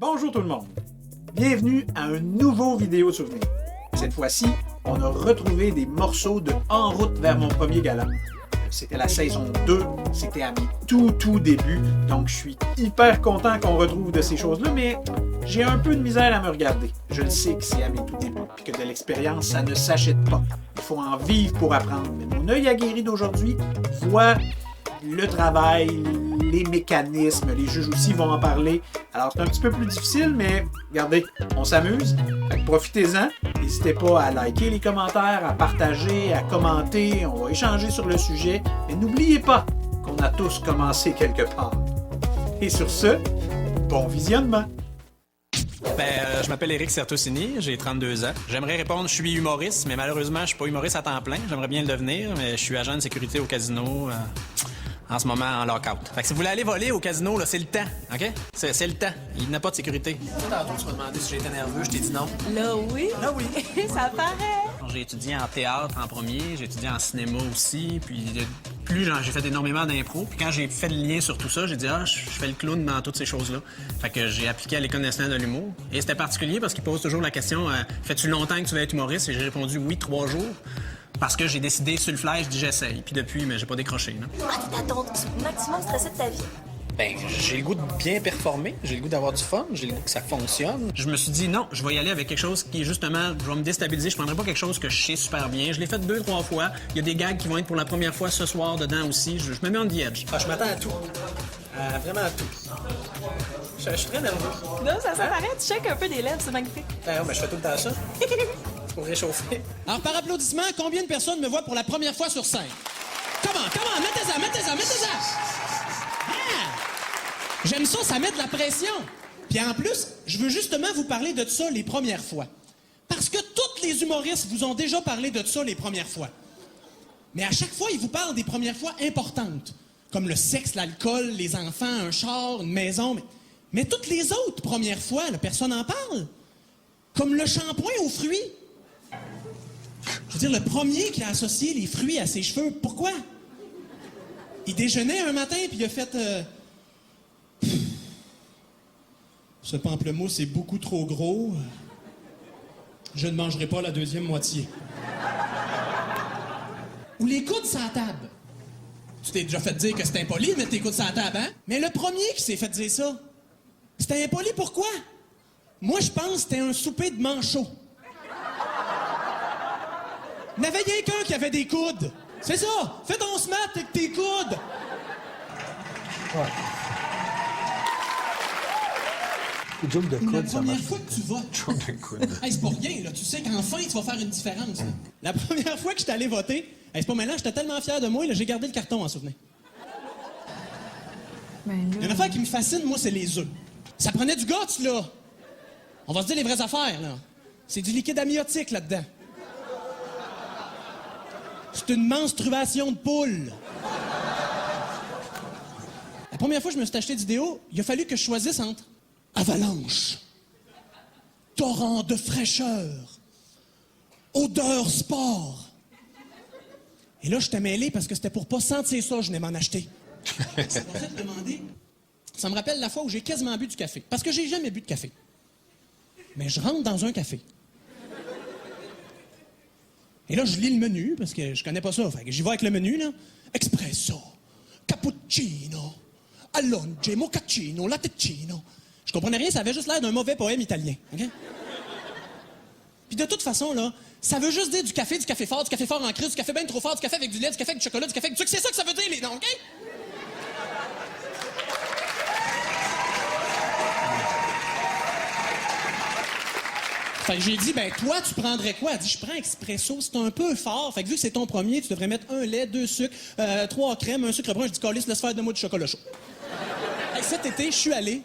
Bonjour tout le monde, bienvenue à un nouveau vidéo souvenir. Cette fois-ci, on a retrouvé des morceaux de En route vers mon premier gala. C'était la saison 2, c'était à mes tout débuts, donc je suis hyper content qu'on retrouve de ces choses-là, mais j'ai un peu de misère à me regarder. Je le sais que c'est à mes tout débuts, puis que de l'expérience, ça ne s'achète pas. Il faut en vivre pour apprendre. Mais mon œil aguerri d'aujourd'hui voit le travail, les mécanismes, les juges aussi vont en parler. Alors c'est un petit peu plus difficile, mais regardez, on s'amuse. Profitez-en. N'hésitez pas à liker les commentaires, à partager, à commenter. On va échanger sur le sujet. Mais n'oubliez pas qu'on a tous commencé quelque part. Et sur ce, bon visionnement. Je m'appelle Éric Sertosini, j'ai 32 ans. J'aimerais répondre, je suis humoriste, mais malheureusement, je suis pas humoriste à temps plein. J'aimerais bien le devenir, mais je suis agent de sécurité au casino. En ce moment, en lockout. Fait que si vous voulez aller voler au casino, là, c'est le temps, OK? C'est le temps. Il n'y a pas de sécurité. Tantôt, tu m'as demandé si j'étais nerveux, je t'ai dit non. Là, oui. Là, oui. Ça paraît. J'ai étudié en théâtre en premier, j'ai étudié en cinéma aussi, puis j'ai fait énormément d'impro. Puis quand j'ai fait le lien sur tout ça, j'ai dit, je fais le clown dans toutes ces choses-là. Fait que j'ai appliqué à l'École nationale de l'humour. Et c'était particulier parce qu'ils posent toujours la question, fais-tu longtemps que tu veux être humoriste? Et j'ai répondu oui, 3 jours. Parce que j'ai décidé sur le fly, je dis j'essaye. Puis depuis, mais j'ai pas décroché. Là. T'es à ton maximum stressé de ta vie. Ben, j'ai le goût de bien performer, j'ai le goût d'avoir du fun, j'ai le goût que ça fonctionne. Je me suis dit non, je vais y aller avec quelque chose qui est justement, je vais me déstabiliser, je prendrai pas quelque chose que je sais super bien. Je l'ai fait 2-3 fois. Il y a des gags qui vont être pour la première fois ce soir dedans aussi. Je me mets on the edge. Je m'attends à tout. Vraiment à tout. Je suis très nerveux. Non, ça paraît. Tu checkes un peu des lèvres, c'est magnifique. Ben, je fais tout le temps ça. Pour réchauffer. Alors, par applaudissement, combien de personnes me voient pour la première fois sur scène? Comment, mettez-ça! Ah! J'aime ça met de la pression. Puis en plus, je veux justement vous parler de ça les premières fois. Parce que tous les humoristes vous ont déjà parlé de ça les premières fois. Mais à chaque fois, ils vous parlent des premières fois importantes. Comme le sexe, l'alcool, les enfants, un char, une maison. Mais toutes les autres premières fois, personne n'en parle. Comme le shampoing aux fruits. Je veux dire, le premier qui a associé les fruits à ses cheveux, pourquoi? Il déjeunait un matin, puis il a fait... Ce pamplemousse est beaucoup trop gros. Je ne mangerai pas la deuxième moitié. Ou les coudes sur la table. Tu t'es déjà fait dire que c'était impoli de mettre tes coudes sur la table, hein? Mais le premier qui s'est fait dire ça, c'était impoli pourquoi? Moi, je pense que c'était un souper de manchots. Il y avait quelqu'un qui avait des coudes. C'est ça! Fais ton smat avec tes coudes! Ouais. Joke de coude, La ça première marche. fois que tu votes... Joke de coude. Hey, c'est pas rien, là. Tu sais qu'enfin, tu vas faire une différence. Là. La première fois que j'étais allé voter, hey, c'est pas maintenant, j'étais tellement fier de moi, là, j'ai gardé le carton en souvenir. Il y a une affaire qui me fascine, moi, c'est les œufs. Ça prenait du guts, là. On va se dire les vraies affaires, là. C'est du liquide amniotique, là-dedans. C'est une menstruation de poule. La première fois que je me suis acheté du déo, il a fallu que je choisisse entre avalanche, torrent de fraîcheur, odeur sport. Et là, j'étais mêlé parce que c'était pour pas sentir ça, je venais m'en acheter. Ça m'a fait demander. Ça me rappelle la fois où j'ai quasiment bu du café. Parce que j'ai jamais bu de café. Mais je rentre dans un café. Et là, je lis le menu, parce que je connais pas ça. Fait que j'y vais avec le menu, là. Espresso, cappuccino, allonge, mochaccino, latteccino. Je comprenais rien, ça avait juste l'air d'un mauvais poème italien. OK? Puis de toute façon, là, ça veut juste dire du café fort en crise, du café bien trop fort, du café avec du lait, du café avec du chocolat, du café avec du sucre. C'est ça que ça veut dire, les noms, OK? Fait que j'ai dit, toi, tu prendrais quoi? Elle dit, je prends expresso, c'est un peu fort. Fait que vu que c'est ton premier, tu devrais mettre 1 lait, 2 sucres, 3 crèmes, 1 sucre brun. Je dis, Calice, laisse faire de moi du chocolat chaud. Et cet été, je suis allé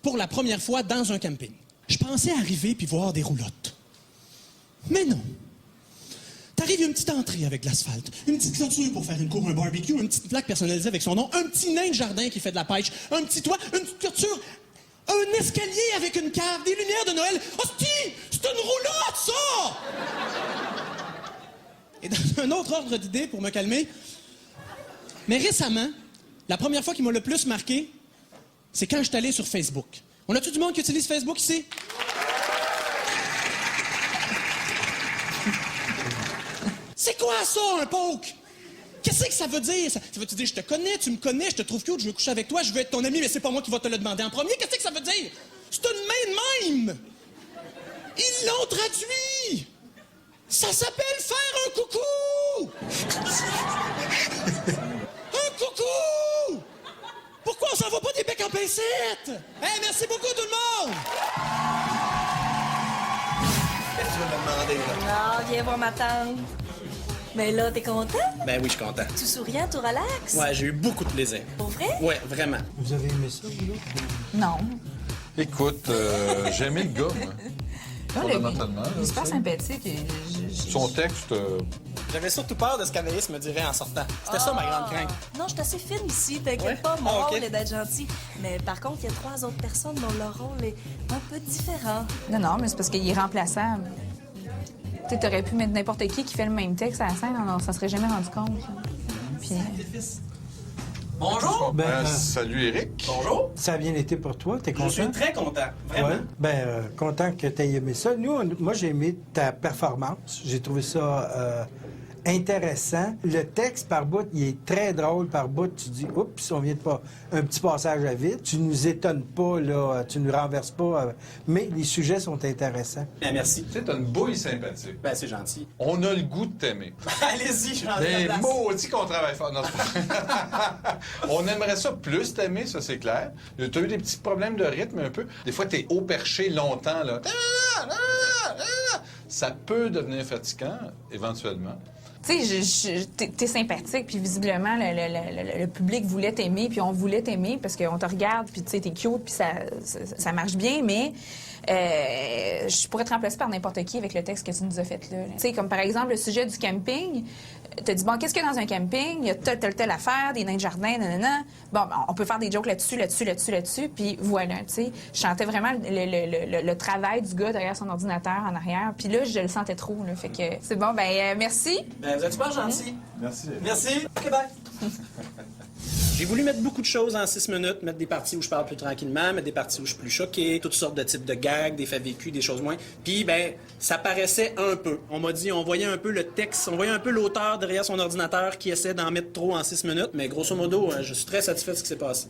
pour la première fois dans un camping. Je pensais arriver puis voir des roulottes. Mais non. T'arrives, il y a une petite entrée avec de l'asphalte, une petite clôture pour faire une cour, un barbecue, une petite plaque personnalisée avec son nom, un petit nain de jardin qui fait de la pêche, un petit toit, une petite clôture, un escalier avec une cave, des lumières de Noël. Hostie! C'est une roulotte, ça! Et dans un autre ordre d'idée, pour me calmer, mais récemment, la première fois qui m'a le plus marqué, c'est quand je suis allé sur Facebook. On a-tu du monde qui utilise Facebook ici? C'est quoi ça, un poke? Qu'est-ce que ça veut dire? Ça veut dire je te connais, tu me connais, je te trouve cute, je veux coucher avec toi, je veux être ton ami, mais c'est pas moi qui va te le demander en premier. Qu'est-ce que ça veut dire? C'est une main de même! Ils l'ont traduit! Ça s'appelle faire un coucou! Un coucou! Pourquoi on s'en va pas des becs en pincette? Hey, merci beaucoup tout le monde! Qu'est-ce que tu veux me demander, là? Non, viens voir ma tante. Mais là, t'es content? Ben oui, je suis content. Tout souriant, tout relax? Ouais, j'ai eu beaucoup de plaisir. Pour vrai? Ouais, vraiment. Vous avez aimé ça, vous, là? Non. Écoute, j'ai aimé le gars, moi. Fondamentalement. Il est super sympathique. Son texte, J'avais surtout peur de ce qu'Anaïs me dirait en sortant. C'était ça ma grande crainte. Non, je suis assez fine ici, t'inquiète Ouais? pas, mon Ah, ok. rôle est d'être gentil. Mais par contre, il y a 3 autres personnes dont leur rôle est un peu différent. Non, non, mais c'est parce qu'il est remplaçable. Tu sais, t'aurais pu mettre n'importe qui fait le même texte à la scène, on s'en serait jamais rendu compte. Puis, Bonjour! Ben, salut Eric. Bonjour! ça a bien été pour toi, t'es Je content? suis très content, vraiment. Ouais. Ben, content que tu aies aimé ça. Moi, j'ai aimé ta performance. J'ai trouvé ça intéressant. Le texte, par bout, il est très drôle. Par bout, tu dis, oups, on vient de pas un petit passage à vide. Tu nous étonnes pas, là. Tu nous renverses pas. Mais les sujets sont intéressants. Ben, merci. Tu sais, t'as une bouille sympathique. Ben, c'est gentil. On a le goût de t'aimer. Allez-y, je rentre Mais la place. maudit qu'on travaille fort. Non, c'est pas- On aimerait ça plus t'aimer, ça c'est clair. Tu as eu des petits problèmes de rythme un peu. Des fois, t'es haut perché longtemps, là. Ça peut devenir fatigant, éventuellement. tu sais, t'es sympathique, puis visiblement, le public voulait t'aimer, puis on voulait t'aimer parce qu'on te regarde, puis tu sais, t'es cute, puis ça marche bien, mais je pourrais te remplacer par n'importe qui avec le texte que tu nous as fait là. Tu sais, comme par exemple le sujet du camping. T'as dit, bon, qu'est-ce qu'il y a dans un camping? Il y a telle affaire, des nains de jardin, nanana. Bon, ben, on peut faire des jokes là-dessus, puis voilà, tu sais. Je sentais vraiment le travail du gars derrière son ordinateur en arrière, puis là, je le sentais trop, là. Fait que c'est bon, ben merci. Ben, vous êtes super gentil. Merci. Merci. OK, bye. J'ai voulu mettre beaucoup de choses en 6 minutes, mettre des parties où je parle plus tranquillement, mettre des parties où je suis plus choqué, toutes sortes de types de gags, des faits vécus, des choses moins. Puis, ben, ça paraissait un peu. On m'a dit, on voyait un peu le texte, on voyait un peu l'auteur derrière son ordinateur qui essaie d'en mettre trop en 6 minutes, mais grosso modo, je suis très satisfait de ce qui s'est passé.